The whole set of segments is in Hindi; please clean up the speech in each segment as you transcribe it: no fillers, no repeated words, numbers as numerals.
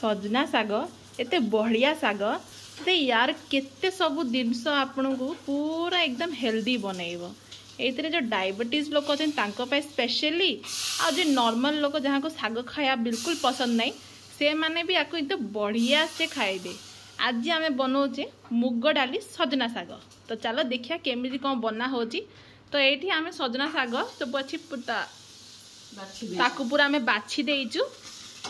सजना साग एते बढ़िया साग ते यार केते सब जिनस आपन को पूरा एकदम हेल्दी बनइबो। एतरे जो डायबिटीज लोक अछन तांको पे स्पेशली आ जो नॉर्मल लोक जहाँ को साग खाया बिल्कुल पसंद नहीं से माने भी आपको एकदम बढ़िया से खाइबे। आज आमे बनाऊे मुग डाली सजना साग। तो चलो देखिया केमिति कौन बना होची। तो ये आम सजना साग सब अच्छी ताकू पूरा आम बाछी देचु।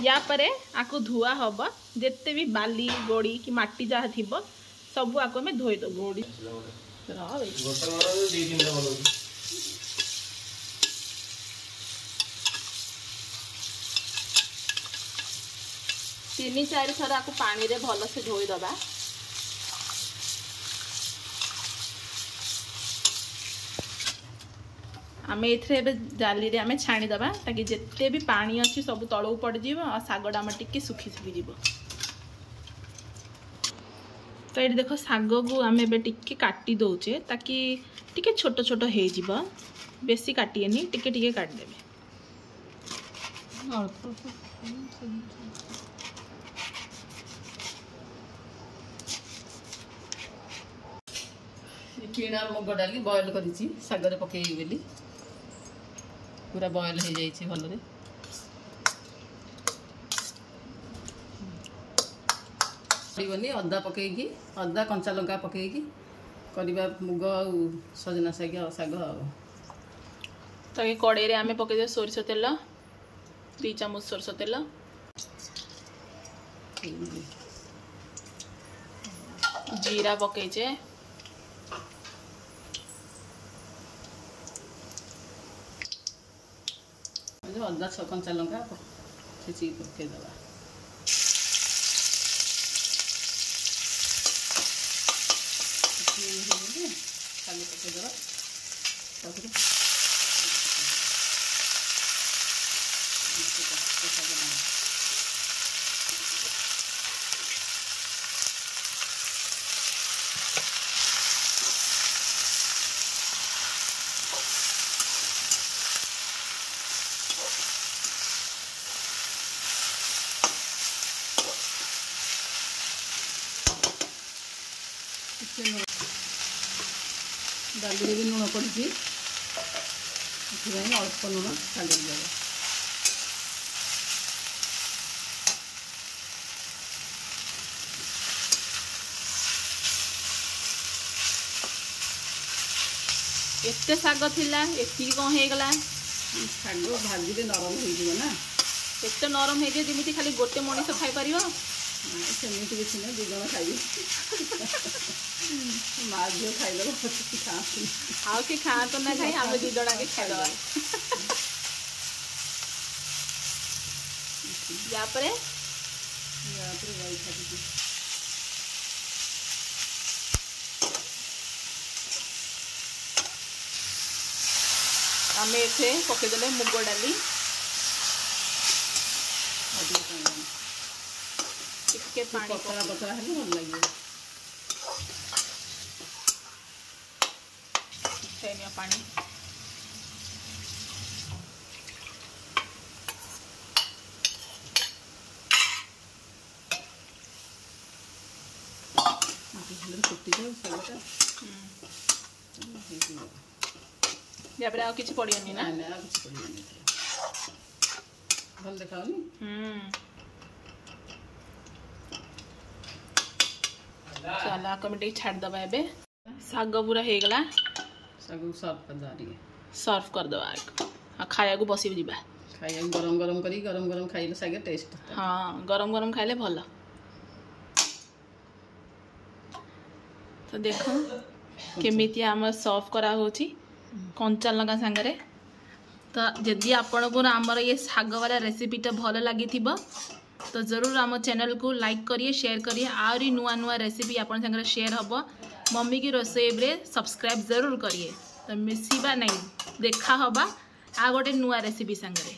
या परे आको धुआ हम जिते भी बाली गोड़ी कि माटी जहाँ थी सब आको आम धोई दो। गोड़ी 3-4 थर आपको पानी रे भल से धोई दबा। आम ये जाली रे आम छाणी दबा ताकि जिते भी पानी अच्छी सब तलू पड़ जीव और सागटा आम टिके सुखी सुखी जीव। तो ये देख साग को आम ए टिके काटी दौचे ताकि टिके छोट छोट हो जीव। बेसी काटिएनी टिके टिके काटिदेवे। किणा मुग डाली बॉयल करी सागर पकई बेली पूरा बॉयल हो जाइए भल पड़ोनी। अदा पकईकी अदा कंचा लंका पकईकी करवा मुग सजना साग साग। तो ये कड़े रे आमे पकई दे सोरिष तेल 2 चामच सोरिष तेल जीरा पकईचे अदा कंचा लंका छेची पकईदे। खाली पकईदे डाली भी लुण पड़ी अल्प लुण छाड़ी देव। एते साग थिला एती कौन हो गला साग भाजी नरम हो एते नरम हो जाए जमी खाली गोटे मनीष खाई पार। सेमती किसी ना 2 जन खाई माँ झील खाईद खाती आउ कि खात ना खाई आम 2 जना के खाईदबा। या परे आम एथे पकईदे मुग डाली टिके पानी पतला पतला है भल लगे पानी। या किसी पड़ियोनी ना भल देखाओनी। चल आके छाड़ दबा एबे साग पूरा हो गला। साग सर्व कर दबा खाया को बसी जीवा खाया गरम गरम करी गरम गरम खाइले सागे टेस्ट। हाँ गरम गरम खाइले भल। तो देख केमिति आम सर्व करा होची कंचा लंका सांगरे। तो जदि आपण को आमर ये साग वाला रेसिपीटा भल लगी तो जरूर आम चैनल को लाइक करिए शेयर करिए। आहरी नुआ नुआ रेसिपी आपण संगे शेयर हम। मम्मी की रोसई रे सब्सक्राइब जरूर करिए। तो मिसिबा नहीं देखा हबा आ गोटे नुआ रेसिपी संगे।